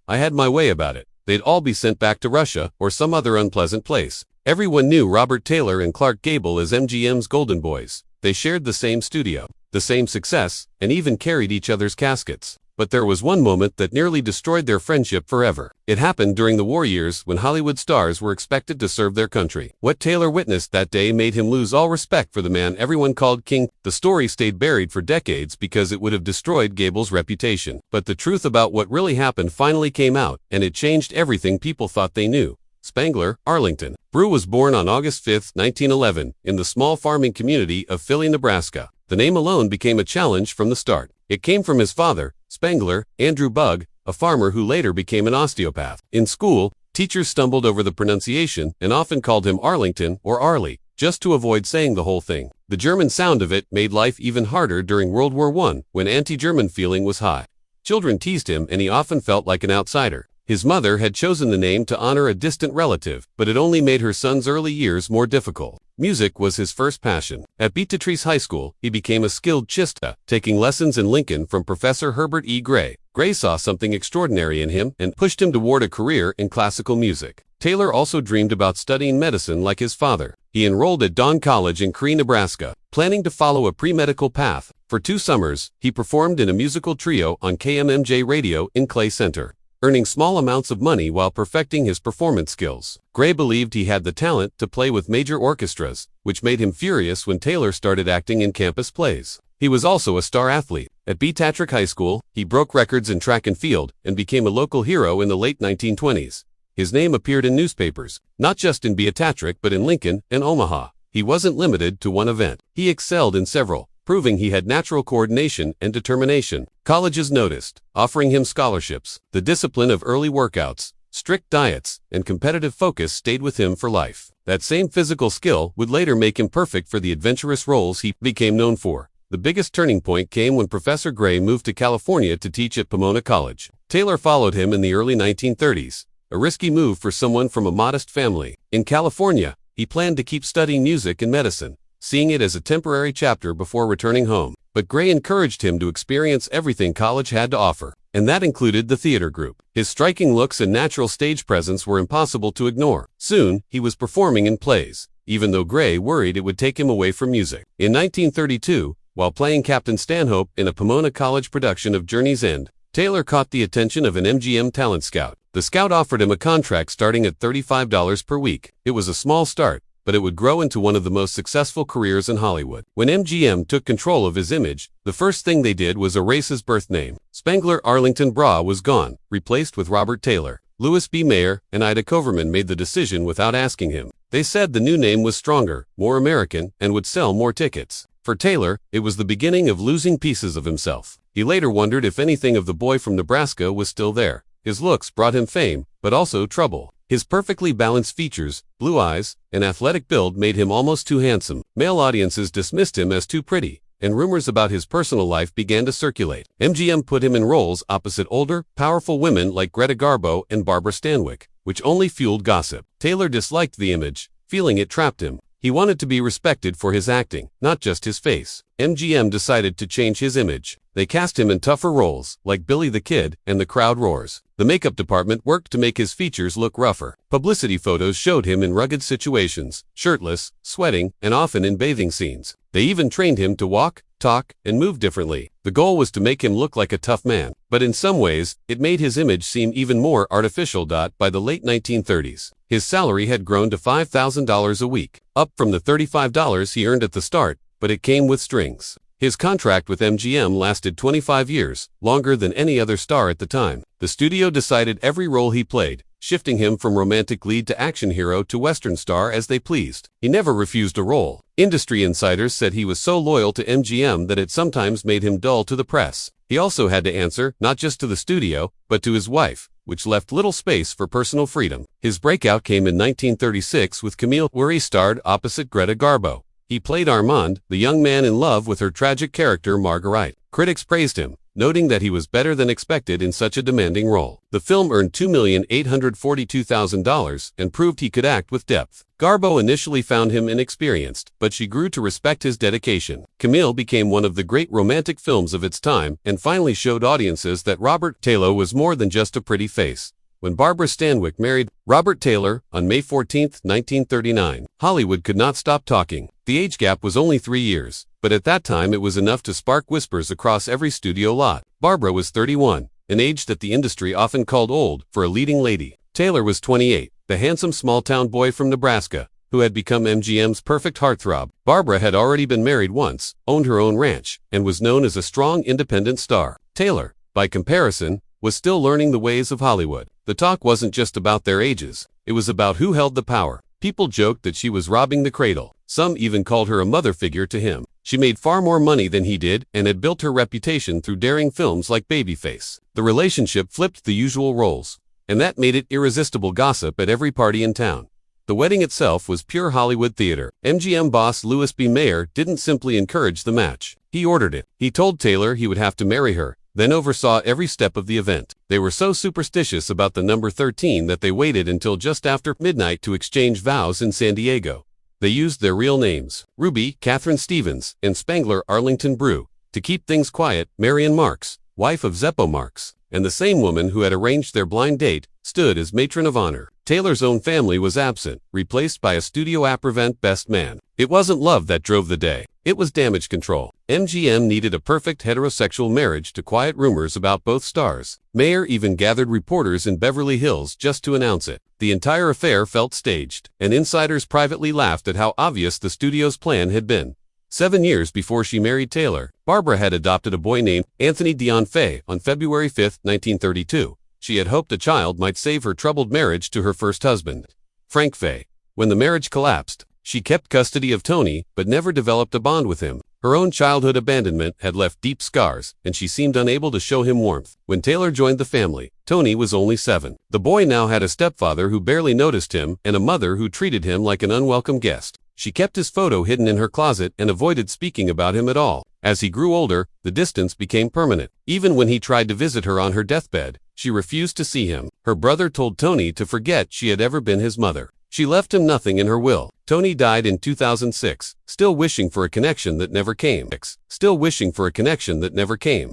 I had my way about it. They'd all be sent back to Russia or some other unpleasant place. Everyone knew Robert Taylor and Clark Gable as MGM's Golden Boys. They shared the same studio, the same success, and even carried each other's caskets. But there was one moment that nearly destroyed their friendship forever. It happened during the war years when Hollywood stars were expected to serve their country. What Taylor witnessed that day made him lose all respect for the man everyone called king. The story stayed buried for decades because it would have destroyed Gable's reputation. But the truth about what really happened finally came out, and it changed everything people thought they knew. Spangler, Arlington. Brew was born on August 5, 1911, in the small farming community of Philly, Nebraska. The name alone became a challenge from the start. It came from his father, Spangler, Andrew Bugg, a farmer who later became an osteopath. In school, teachers stumbled over the pronunciation and often called him Arlington or Arlie, just to avoid saying the whole thing. The German sound of it made life even harder during World War I, when anti-German feeling was high. Children teased him and he often felt like an outsider. His mother had chosen the name to honor a distant relative, but it only made her son's early years more difficult. Music was his first passion. At Beatrice High School, he became a skilled cista, taking lessons in Lincoln from Professor Herbert E. Gray. Gray saw something extraordinary in him and pushed him toward a career in classical music. Taylor also dreamed about studying medicine like his father. He enrolled at Dawn College in Cree, Nebraska, planning to follow a pre-medical path. For 2 summers, he performed in a musical trio on KMMJ radio in Clay Center, earning small amounts of money while perfecting his performance skills. Gray believed he had the talent to play with major orchestras, which made him furious when Taylor started acting in campus plays. He was also a star athlete. At Beatrice High School, he broke records in track and field and became a local hero in the late 1920s. His name appeared in newspapers, not just in Beatrice but in Lincoln and Omaha. He wasn't limited to one event. He excelled in several, proving he had natural coordination and determination. Colleges noticed, offering him scholarships. The discipline of early workouts, strict diets, and competitive focus stayed with him for life. That same physical skill would later make him perfect for the adventurous roles he became known for. The biggest turning point came when Professor Gray moved to California to teach at Pomona College. Taylor followed him in the early 1930s, a risky move for someone from a modest family. In California, he planned to keep studying music and medicine, seeing it as a temporary chapter before returning home. But Gray encouraged him to experience everything college had to offer, and that included the theater group. His striking looks and natural stage presence were impossible to ignore. Soon, he was performing in plays, even though Gray worried it would take him away from music. In 1932, while playing Captain Stanhope in a Pomona College production of Journey's End, Taylor caught the attention of an MGM talent scout. The scout offered him a contract starting at $35 per week. It was a small start, but it would grow into one of the most successful careers in Hollywood. When MGM took control of his image, the first thing they did was erase his birth name. Spangler Arlington Bra was gone, replaced with Robert Taylor. Louis B. Mayer and Ida Coverman made the decision without asking him. They said the new name was stronger, more American, and would sell more tickets. For Taylor, it was the beginning of losing pieces of himself. He later wondered if anything of the boy from Nebraska was still there. His looks brought him fame, but also trouble. His perfectly balanced features, blue eyes, and athletic build made him almost too handsome. Male audiences dismissed him as too pretty, and rumors about his personal life began to circulate. MGM put him in roles opposite older, powerful women like Greta Garbo and Barbara Stanwyck, which only fueled gossip. Taylor disliked the image, feeling it trapped him. He wanted to be respected for his acting, not just his face. MGM decided to change his image. They cast him in tougher roles, like Billy the Kid and The Crowd Roars. The makeup department worked to make his features look rougher. Publicity photos showed him in rugged situations, shirtless, sweating, and often in bathing scenes. They even trained him to walk, talk, and move differently. The goal was to make him look like a tough man, but in some ways, it made his image seem even more artificial. By the late 1930s, his salary had grown to $5,000 a week, up from the $35 he earned at the start, but it came with strings. His contract with MGM lasted 25 years, longer than any other star at the time. The studio decided every role he played, shifting him from romantic lead to action hero to Western star as they pleased. He never refused a role. Industry insiders said he was so loyal to MGM that it sometimes made him dull to the press. He also had to answer, not just to the studio, but to his wife, which left little space for personal freedom. His breakout came in 1936 with Camille, where he starred opposite Greta Garbo. He played Armand, the young man in love with her tragic character Marguerite. Critics praised him, noting that he was better than expected in such a demanding role. The film earned $2,842,000 and proved he could act with depth. Garbo initially found him inexperienced, but she grew to respect his dedication. Camille became one of the great romantic films of its time and finally showed audiences that Robert Taylor was more than just a pretty face. When Barbara Stanwyck married Robert Taylor on May 14, 1939, Hollywood could not stop talking. The age gap was only 3 years, but at that time it was enough to spark whispers across every studio lot. Barbara was 31, an age that the industry often called old for a leading lady. Taylor was 28, the handsome small-town boy from Nebraska, who had become MGM's perfect heartthrob. Barbara had already been married once, owned her own ranch, and was known as a strong independent star. Taylor, by comparison, was still learning the ways of Hollywood. The talk wasn't just about their ages, it was about who held the power. People joked that she was robbing the cradle. Some even called her a mother figure to him. She made far more money than he did and had built her reputation through daring films like Babyface. The relationship flipped the usual roles, and that made it irresistible gossip at every party in town. The wedding itself was pure Hollywood theater. MGM boss Louis B. Mayer didn't simply encourage the match. He ordered it. He told Taylor he would have to marry her, then oversaw every step of the event. They were so superstitious about the number 13 that they waited until just after midnight to exchange vows in San Diego. They used their real names, Ruby Catherine Stevens and Spangler Arlington Brew, to keep things quiet. Marion Marks, wife of Zeppo Marks, and the same woman who had arranged their blind date, stood as matron of honor. Taylor's own family was absent, replaced by a studio apprevent best man. It wasn't love that drove the day. It was damage control. MGM needed a perfect heterosexual marriage to quiet rumors about both stars. Mayer even gathered reporters in Beverly Hills just to announce it. The entire affair felt staged, and insiders privately laughed at how obvious the studio's plan had been. 7 years before she married Taylor, Barbara had adopted a boy named Anthony Dion Fay on February 5, 1932. She had hoped a child might save her troubled marriage to her first husband, Frank Fay. When the marriage collapsed, she kept custody of Tony, but never developed a bond with him. Her own childhood abandonment had left deep scars, and she seemed unable to show him warmth. When Taylor joined the family, Tony was only 7. The boy now had a stepfather who barely noticed him and a mother who treated him like an unwelcome guest. She kept his photo hidden in her closet and avoided speaking about him at all. As he grew older, the distance became permanent. Even when he tried to visit her on her deathbed, she refused to see him. Her brother told Tony to forget she had ever been his mother. She left him nothing in her will. Tony died in 2006, still wishing for a connection that never came. Still wishing for a connection that never came.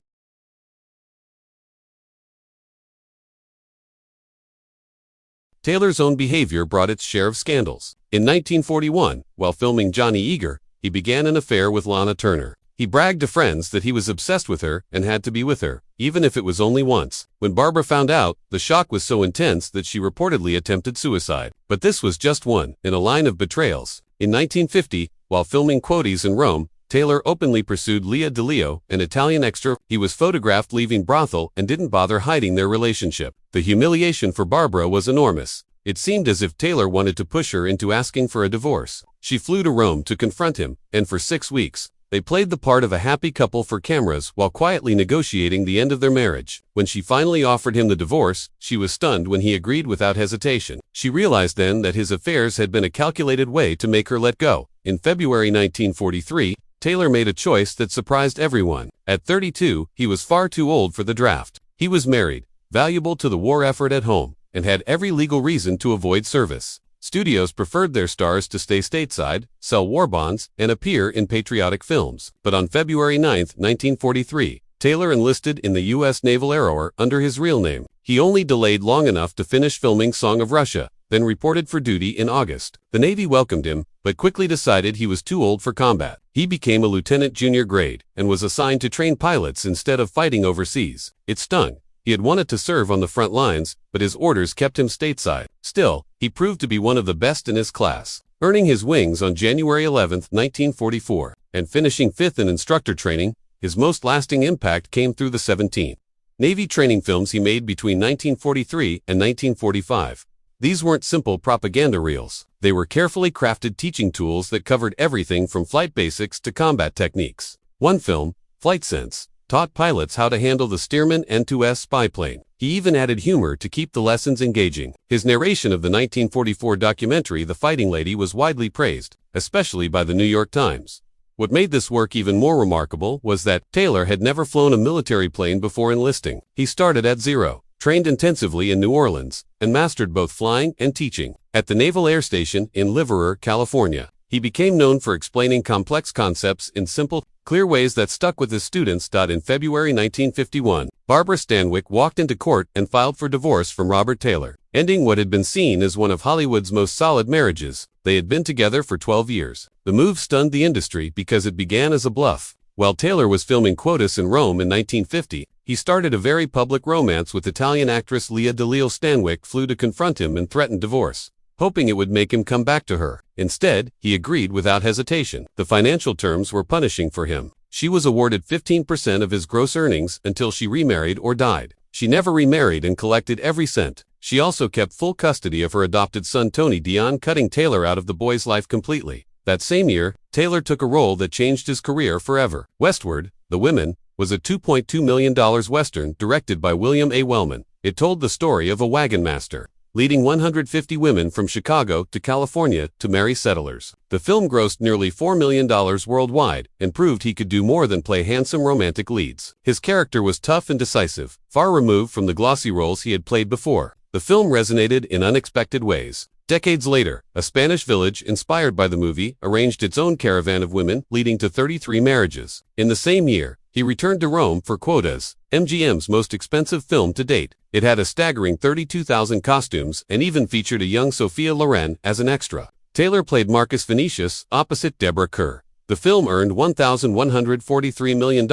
Taylor's own behavior brought its share of scandals. In 1941, while filming Johnny Eager, he began an affair with Lana Turner. He bragged to friends that he was obsessed with her and had to be with her, even if it was only once. When Barbara found out, the shock was so intense that she reportedly attempted suicide. But this was just one in a line of betrayals. In 1950, while filming Quotes in Rome, Taylor openly pursued Lea DeLeo, an Italian extra. He was photographed leaving brothel and didn't bother hiding their relationship. The humiliation for Barbara was enormous. It seemed as if Taylor wanted to push her into asking for a divorce. She flew to Rome to confront him, and for 6 weeks, they played the part of a happy couple for cameras while quietly negotiating the end of their marriage. When she finally offered him the divorce, she was stunned when he agreed without hesitation. She realized then that his affairs had been a calculated way to make her let go. In February 1943, Taylor made a choice that surprised everyone. At 32, he was far too old for the draft. He was married, valuable to the war effort at home, and had every legal reason to avoid service. Studios preferred their stars to stay stateside, sell war bonds, and appear in patriotic films. But on February 9, 1943, Taylor enlisted in the U.S. Naval Air Corps under his real name. He only delayed long enough to finish filming Song of Russia, then reported for duty in August. The Navy welcomed him, but quickly decided he was too old for combat. He became a lieutenant junior grade, and was assigned to train pilots instead of fighting overseas. It stung. He had wanted to serve on the front lines, but his orders kept him stateside. Still, he proved to be one of the best in his class, earning his wings on January 11, 1944, and finishing 5th in instructor training. His most lasting impact came through the 17 Navy training films he made between 1943 and 1945. These weren't simple propaganda reels. They were carefully crafted teaching tools that covered everything from flight basics to combat techniques. One film, Flight Sense, taught pilots how to handle the Stearman N2S spy plane. He even added humor to keep the lessons engaging. His narration of the 1944 documentary The Fighting Lady was widely praised, especially by the New York Times. What made this work even more remarkable was that Taylor had never flown a military plane before enlisting. He started at zero, trained intensively in New Orleans, and mastered both flying and teaching. At the Naval Air Station in Livermore, California, he became known for explaining complex concepts in simple, clear ways that stuck with his students. In February 1951, Barbara Stanwyck walked into court and filed for divorce from Robert Taylor, ending what had been seen as one of Hollywood's most solid marriages. They had been together for 12 years. The move stunned the industry because it began as a bluff. While Taylor was filming Quotas in Rome in 1950, he started a very public romance with Italian actress Lea DeLeo. Stanwyck flew to confront him and threatened divorce, hoping it would make him come back to her. Instead, he agreed without hesitation. The financial terms were punishing for him. She was awarded 15% of his gross earnings until she remarried or died. She never remarried and collected every cent. She also kept full custody of her adopted son Tony Dion, cutting Taylor out of the boy's life completely. That same year, Taylor took a role that changed his career forever. Westward, The Women, was a $2.2 million Western directed by William A. Wellman. It told the story of a wagon master leading 150 women from Chicago to California to marry settlers. The film grossed nearly $4 million worldwide and proved he could do more than play handsome romantic leads. His character was tough and decisive, far removed from the glossy roles he had played before. The film resonated in unexpected ways. Decades later, a Spanish village inspired by the movie arranged its own caravan of women, leading to 33 marriages. In the same year, he returned to Rome for Quotas, MGM's most expensive film to date. It had a staggering 32,000 costumes and even featured a young Sophia Loren as an extra. Taylor played Marcus Vinicius opposite Deborah Kerr. The film earned $1,143 million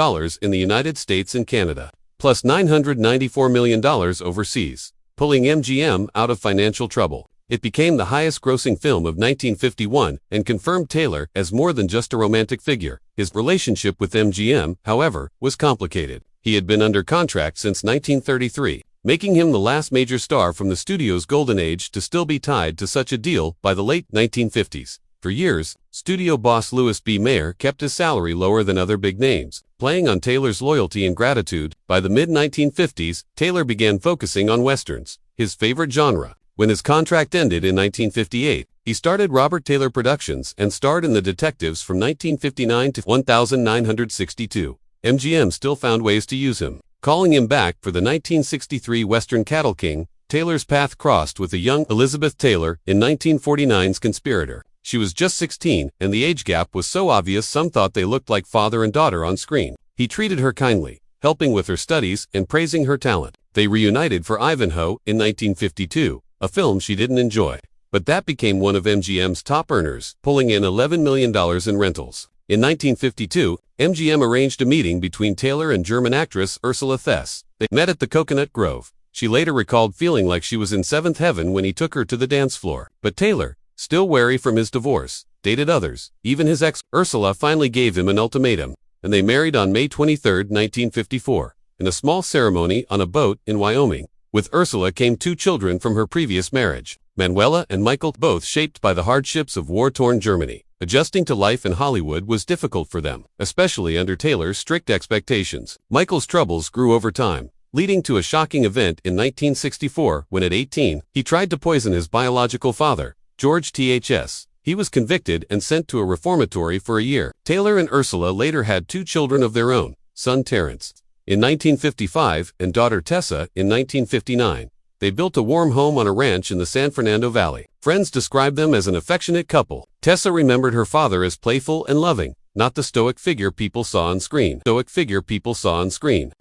in the United States and Canada, plus $994 million overseas, pulling MGM out of financial trouble. It became the highest-grossing film of 1951 and confirmed Taylor as more than just a romantic figure. His relationship with MGM, however, was complicated. He had been under contract since 1933, making him the last major star from the studio's golden age to still be tied to such a deal by the late 1950s. For years, studio boss Louis B. Mayer kept his salary lower than other big names, playing on Taylor's loyalty and gratitude. By the mid-1950s, Taylor began focusing on westerns, his favorite genre. When his contract ended in 1958, he started Robert Taylor Productions and starred in The Detectives from 1959 to 1962. MGM still found ways to use him, calling him back for the 1963 Western Cattle King. Taylor's path crossed with a young Elizabeth Taylor in 1949's Conspirator. She was just 16, and the age gap was so obvious some thought they looked like father and daughter on screen. He treated her kindly, helping with her studies and praising her talent. They reunited for Ivanhoe in 1952. A film she didn't enjoy, but that became one of MGM's top earners, pulling in $11 million in rentals. In 1952, MGM arranged a meeting between Taylor and German actress Ursula Thess. They met at the Coconut Grove. She later recalled feeling like she was in seventh heaven when he took her to the dance floor. But Taylor, still wary from his divorce, dated others, even his ex. Ursula finally gave him an ultimatum, and they married on May 23, 1954, in a small ceremony on a boat in Wyoming. With Ursula came 2 children from her previous marriage, Manuela and Michael, both shaped by the hardships of war-torn Germany. Adjusting to life in Hollywood was difficult for them, especially under Taylor's strict expectations. Michael's troubles grew over time, leading to a shocking event in 1964 when at 18, he tried to poison his biological father, George Ths. He was convicted and sent to a reformatory for a year. Taylor and Ursula later had 2 children of their own, son Terrence in 1955 and daughter Tessa in 1959. They built a warm home on a ranch in the San Fernando Valley. Friends described them as an affectionate couple. Tessa remembered her father as playful and loving, not the stoic figure people saw on screen.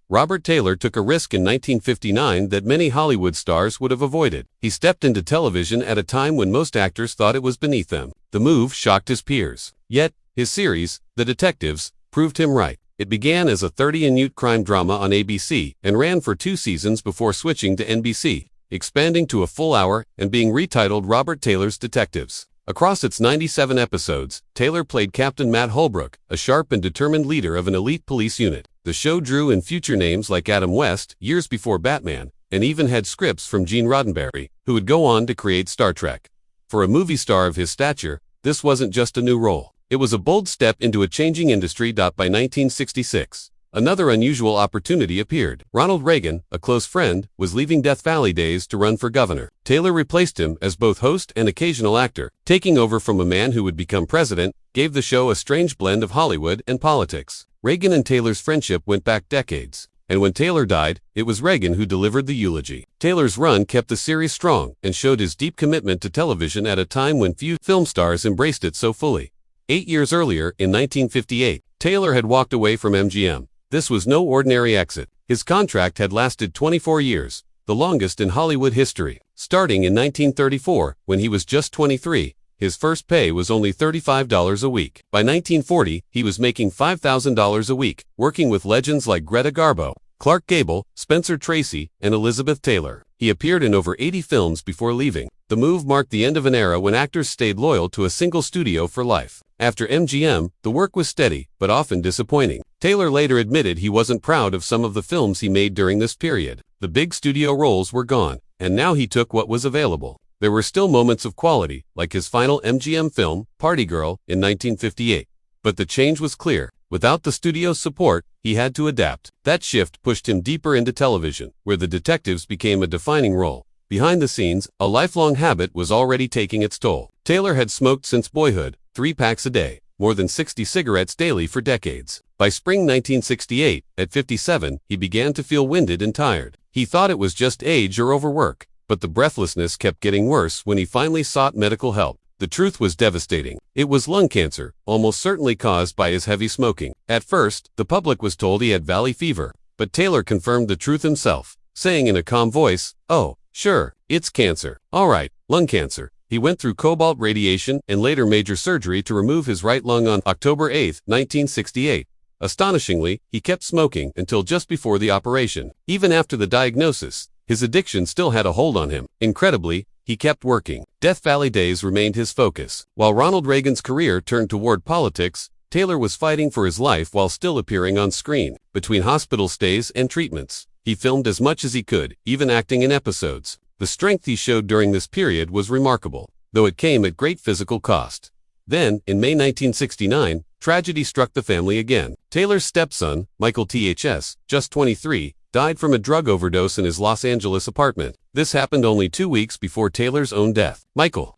Robert Taylor took a risk in 1959 that many Hollywood stars would have avoided. He stepped into television at a time when most actors thought it was beneath them. The move shocked his peers. Yet, his series, The Detectives, proved him right. It began as a 30-minute crime drama on ABC and ran for 2 seasons before switching to NBC, expanding to a full hour and being retitled Robert Taylor's Detectives. Across its 97 episodes, Taylor played Captain Matt Holbrook, a sharp and determined leader of an elite police unit. The show drew in future names like Adam West, years before Batman, and even had scripts from Gene Roddenberry, who would go on to create Star Trek. For a movie star of his stature, this wasn't just a new role. It was a bold step into a changing industry. By 1966, another unusual opportunity appeared. Ronald Reagan, a close friend, was leaving Death Valley days to run for governor. Taylor replaced him as both host and occasional actor. Taking over from a man who would become president gave the show a strange blend of Hollywood and politics. Reagan and Taylor's friendship went back decades, and when Taylor died, it was Reagan who delivered the eulogy. Taylor's run kept the series strong and showed his deep commitment to television at a time when few film stars embraced it so fully. 8 years earlier, in 1958, Taylor had walked away from MGM. This was no ordinary exit. His contract had lasted 24 years, the longest in Hollywood history. Starting in 1934, when he was just 23, his first pay was only $35 a week. By 1940, he was making $5,000 a week, working with legends like Greta Garbo, Clark Gable, Spencer Tracy, and Elizabeth Taylor. He appeared in over 80 films before leaving. The move marked the end of an era when actors stayed loyal to a single studio for life. After MGM, the work was steady, but often disappointing. Taylor later admitted he wasn't proud of some of the films he made during this period. The big studio roles were gone, and now he took what was available. There were still moments of quality, like his final MGM film, Party Girl, in 1958. But the change was clear. Without the studio's support, he had to adapt. That shift pushed him deeper into television, where the detectives became a defining role. Behind the scenes, a lifelong habit was already taking its toll. Taylor had smoked since boyhood, 3 packs a day, more than 60 cigarettes daily for decades. By spring 1968, at 57, he began to feel winded and tired. He thought it was just age or overwork, but the breathlessness kept getting worse when he finally sought medical help. The truth was devastating. It was lung cancer, almost certainly caused by his heavy smoking. At first, the public was told he had valley fever, but Taylor confirmed the truth himself, saying in a calm voice, "Oh, sure, it's cancer. All right, lung cancer." He went through cobalt radiation and later major surgery to remove his right lung on October 8, 1968. Astonishingly, he kept smoking until just before the operation. Even after the diagnosis, his addiction still had a hold on him. Incredibly, he kept working. Death Valley days remained his focus. While Ronald Reagan's career turned toward politics, Taylor was fighting for his life while still appearing on screen. Between hospital stays and treatments, he filmed as much as he could, even acting in episodes. The strength he showed during this period was remarkable, though it came at great physical cost. Then, in May 1969, tragedy struck the family again. Taylor's stepson, Michael T.H.S., just 23, died from a drug overdose in his Los Angeles apartment. This happened only 2 weeks before Taylor's own death. Michael.